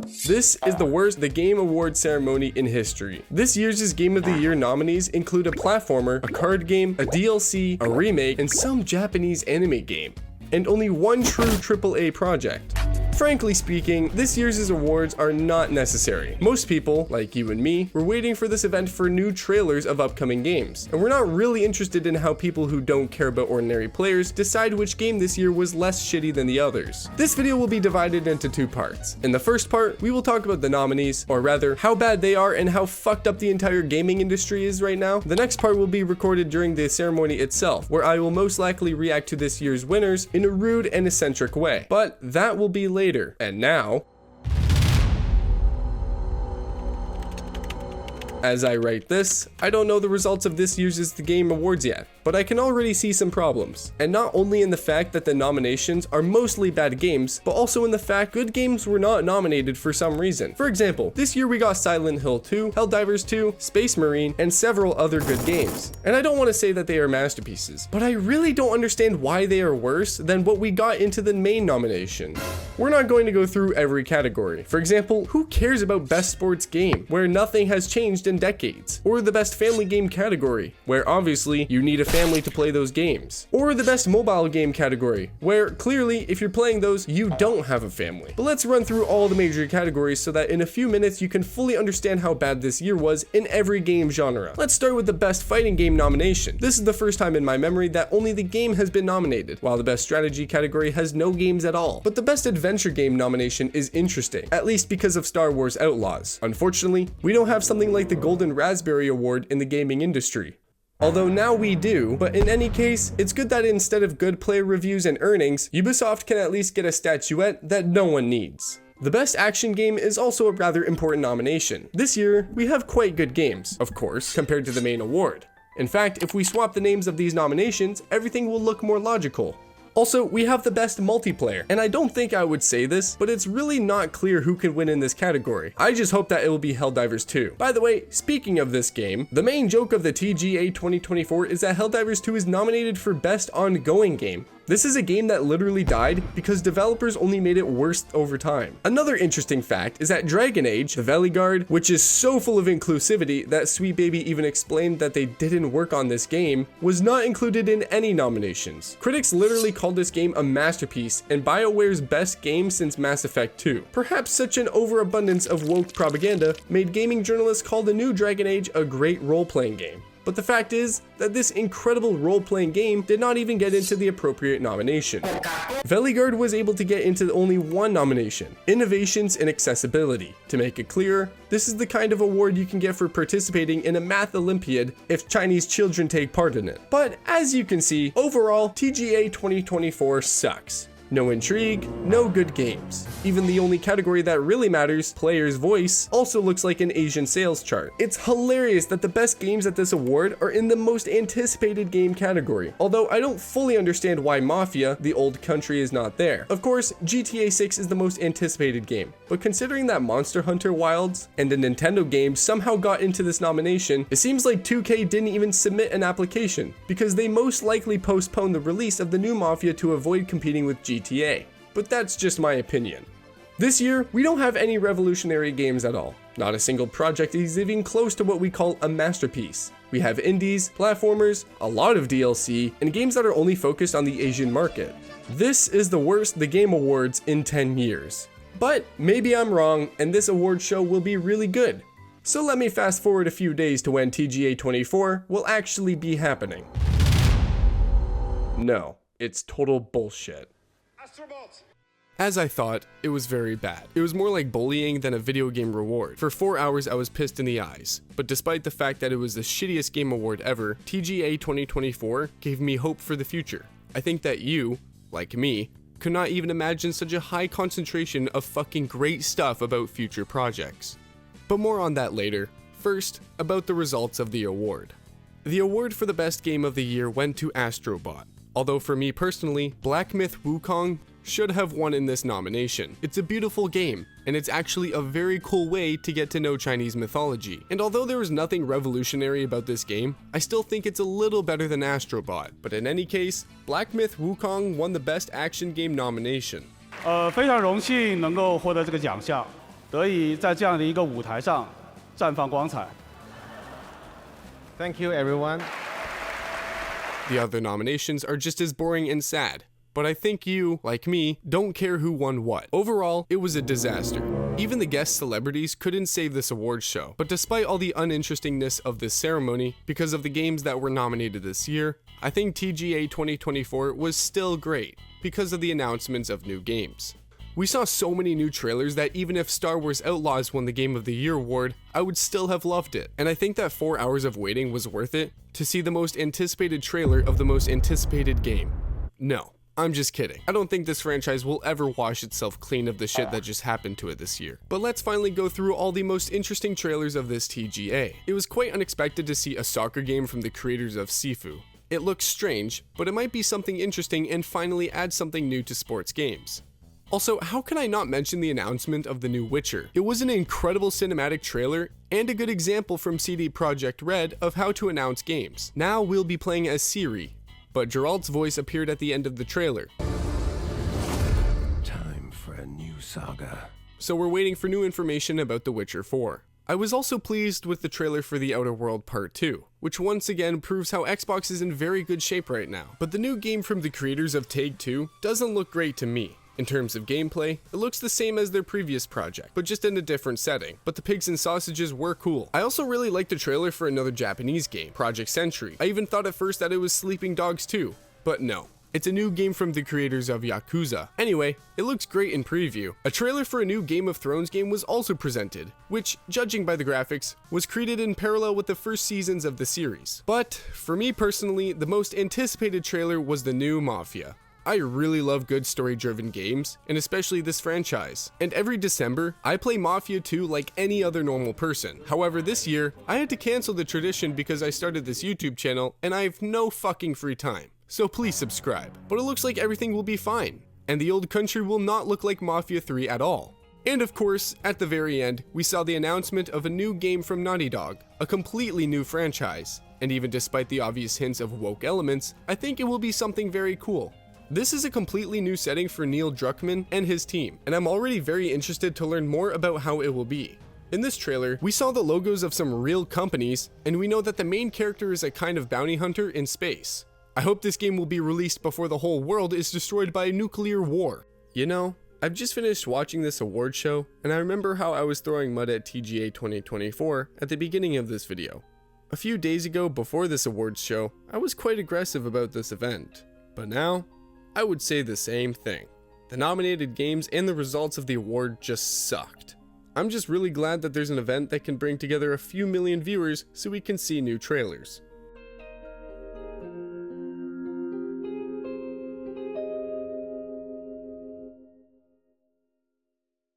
This is the worst The Game Awards ceremony in history. This year's Game of the Year nominees include a platformer, a card game, a DLC, a remake, and some Japanese anime game. And only one true AAA project. Frankly speaking, this year's awards are not necessary. Most people, like you and me, were waiting for this event for new trailers of upcoming games, and we're not really interested in how people who don't care about ordinary players decide which game this year was less shitty than the others. This video will be divided into two parts. In the first part, we will talk about the nominees, or rather, how bad they are and how fucked up the entire gaming industry is right now. The next part will be recorded during the ceremony itself, where I will most likely react to this year's winners in a rude and eccentric way. But that will be later. And now, as I write this, I don't know the results of this year's The Game Awards yet, but I can already see some problems. And not only in the fact that the nominations are mostly bad games, but also in the fact good games were not nominated for some reason. For example, this year we got Silent Hill 2, Helldivers 2, Space Marine, and several other good games. And I don't want to say that they are masterpieces, but I really don't understand why they are worse than what we got into the main nomination. We're not going to go through every category. For example, who cares about Best Sports Game, where nothing has changed in decades? Or the Best Family Game category, where obviously you need a family to play those games? Or the Best Mobile Game category, where clearly if you're playing those, you don't have a family. But let's run through all the major categories so that in a few minutes you can fully understand how bad this year was in every game genre. Let's start with the Best Fighting Game nomination. This is the first time in my memory that only the game has been nominated, while the Best Strategy category has no games at all. But the Best Adventure Game nomination is interesting, at least because of Star Wars Outlaws. Unfortunately, we don't have something like the Golden Raspberry Award in the gaming industry. Although now we do, but in any case, it's good that instead of good player reviews and earnings, Ubisoft can at least get a statuette that no one needs. The Best Action Game is also a rather important nomination. This year, we have quite good games, of course, compared to the main award. In fact, if we swap the names of these nominations, everything will look more logical. Also, we have the Best Multiplayer, and I don't think I would say this, but it's really not clear who can win in this category. I just hope that it will be Helldivers 2. By the way, speaking of this game, the main joke of the TGA 2024 is that Helldivers 2 is nominated for Best Ongoing Game. This is a game that literally died because developers only made it worse over time. Another interesting fact is that Dragon Age, the Veligard, which is so full of inclusivity that Sweet Baby even explained that they didn't work on this game, was not included in any nominations. Critics literally called this game a masterpiece and BioWare's best game since Mass Effect 2. Perhaps such an overabundance of woke propaganda made gaming journalists call the new Dragon Age a great role-playing game. But the fact is that this incredible role-playing game did not even get into the appropriate nomination. Veligard was able to get into only one nomination, Innovations in Accessibility. To make it clear, this is the kind of award you can get for participating in a math Olympiad if Chinese children take part in it. But as you can see, overall, TGA 2024 sucks. No intrigue, no good games. Even the only category that really matters, player's voice, also looks like an Asian sales chart. It's hilarious that the best games at this award are in the most anticipated game category, although I don't fully understand why Mafia, the old country, is not there. Of course, GTA 6 is the most anticipated game, but considering that Monster Hunter Wilds and a Nintendo game somehow got into this nomination, it seems like 2K didn't even submit an application, because they most likely postponed the release of the new Mafia to avoid competing with GTA. But that's just my opinion. This year, we don't have any revolutionary games at all. Not a single project is even close to what we call a masterpiece. We have indies, platformers, a lot of DLC, and games that are only focused on the Asian market. This is the worst The Game Awards in 10 years. But maybe I'm wrong, and this award show will be really good. So let me fast forward a few days to when TGA 24 will actually be happening. No, it's total bullshit. As I thought, it was very bad. It was more like bullying than a video game reward. For 4 hours I was pissed in the eyes, but despite the fact that it was the shittiest game award ever, TGA 2024 gave me hope for the future. I think that you, like me, could not even imagine such a high concentration of fucking great stuff about future projects. But more on that later. First, about the results of the award. The award for the best game of the year went to Astro Bot. Although for me personally, Black Myth Wukong should have won in this nomination. It's a beautiful game, and it's actually a very cool way to get to know Chinese mythology. And although there was nothing revolutionary about this game, I still think it's a little better than Astro Bot. But in any case, Black Myth Wukong won the Best Action Game nomination. 非常荣幸能够获得这个奖项，得以在这样的一个舞台上绽放光彩。Thank you, everyone. The other nominations are just as boring and sad, but I think you, like me, don't care who won what. Overall, it was a disaster. Even the guest celebrities couldn't save this awards show, but despite all the uninterestingness of this ceremony, because of the games that were nominated this year, I think TGA 2024 was still great, because of the announcements of new games. We saw so many new trailers that even if Star Wars Outlaws won the Game of the Year award, I would still have loved it. And I think that 4 hours of waiting was worth it to see the most anticipated trailer of the most anticipated game. No, I'm just kidding. I don't think this franchise will ever wash itself clean of the shit that just happened to it this year. But let's finally go through all the most interesting trailers of this TGA. It was quite unexpected to see a soccer game from the creators of Sifu. It looks strange, but it might be something interesting and finally add something new to sports games. Also, how can I not mention the announcement of the new Witcher? It was an incredible cinematic trailer and a good example from CD Projekt Red of how to announce games. Now we'll be playing as Ciri, but Geralt's voice appeared at the end of the trailer. Time for a new saga. So we're waiting for new information about The Witcher 4. I was also pleased with the trailer for The Outer World Part 2, which once again proves how Xbox is in very good shape right now. But the new game from the creators of Take-Two doesn't look great to me. In terms of gameplay, it looks the same as their previous project, but just in a different setting. But the pigs and sausages were cool. I also really liked the trailer for another Japanese game, Project Century. I even thought at first that it was Sleeping Dogs 2, but no. It's a new game from the creators of Yakuza. Anyway, it looks great in preview. A trailer for a new Game of Thrones game was also presented, which, judging by the graphics, was created in parallel with the first seasons of the series. But, for me personally, the most anticipated trailer was the new Mafia. I really love good story-driven games, and especially this franchise. And every December, I play Mafia 2 like any other normal person. However, this year, I had to cancel the tradition because I started this YouTube channel, and I have no fucking free time. So please subscribe. But it looks like everything will be fine, and the old country will not look like Mafia 3 at all. And of course, at the very end, we saw the announcement of a new game from Naughty Dog, a completely new franchise. And even despite the obvious hints of woke elements, I think it will be something very cool. This is a completely new setting for Neil Druckmann and his team, and I'm already very interested to learn more about how it will be. In this trailer, we saw the logos of some real companies, and we know that the main character is a kind of bounty hunter in space. I hope this game will be released before the whole world is destroyed by a nuclear war. You know, I've just finished watching this award show, and I remember how I was throwing mud at TGA 2024 at the beginning of this video. A few days ago, before this awards show, I was quite aggressive about this event, but now, I would say the same thing. The nominated games and the results of the award just sucked. I'm just really glad that there's an event that can bring together a few million viewers so we can see new trailers.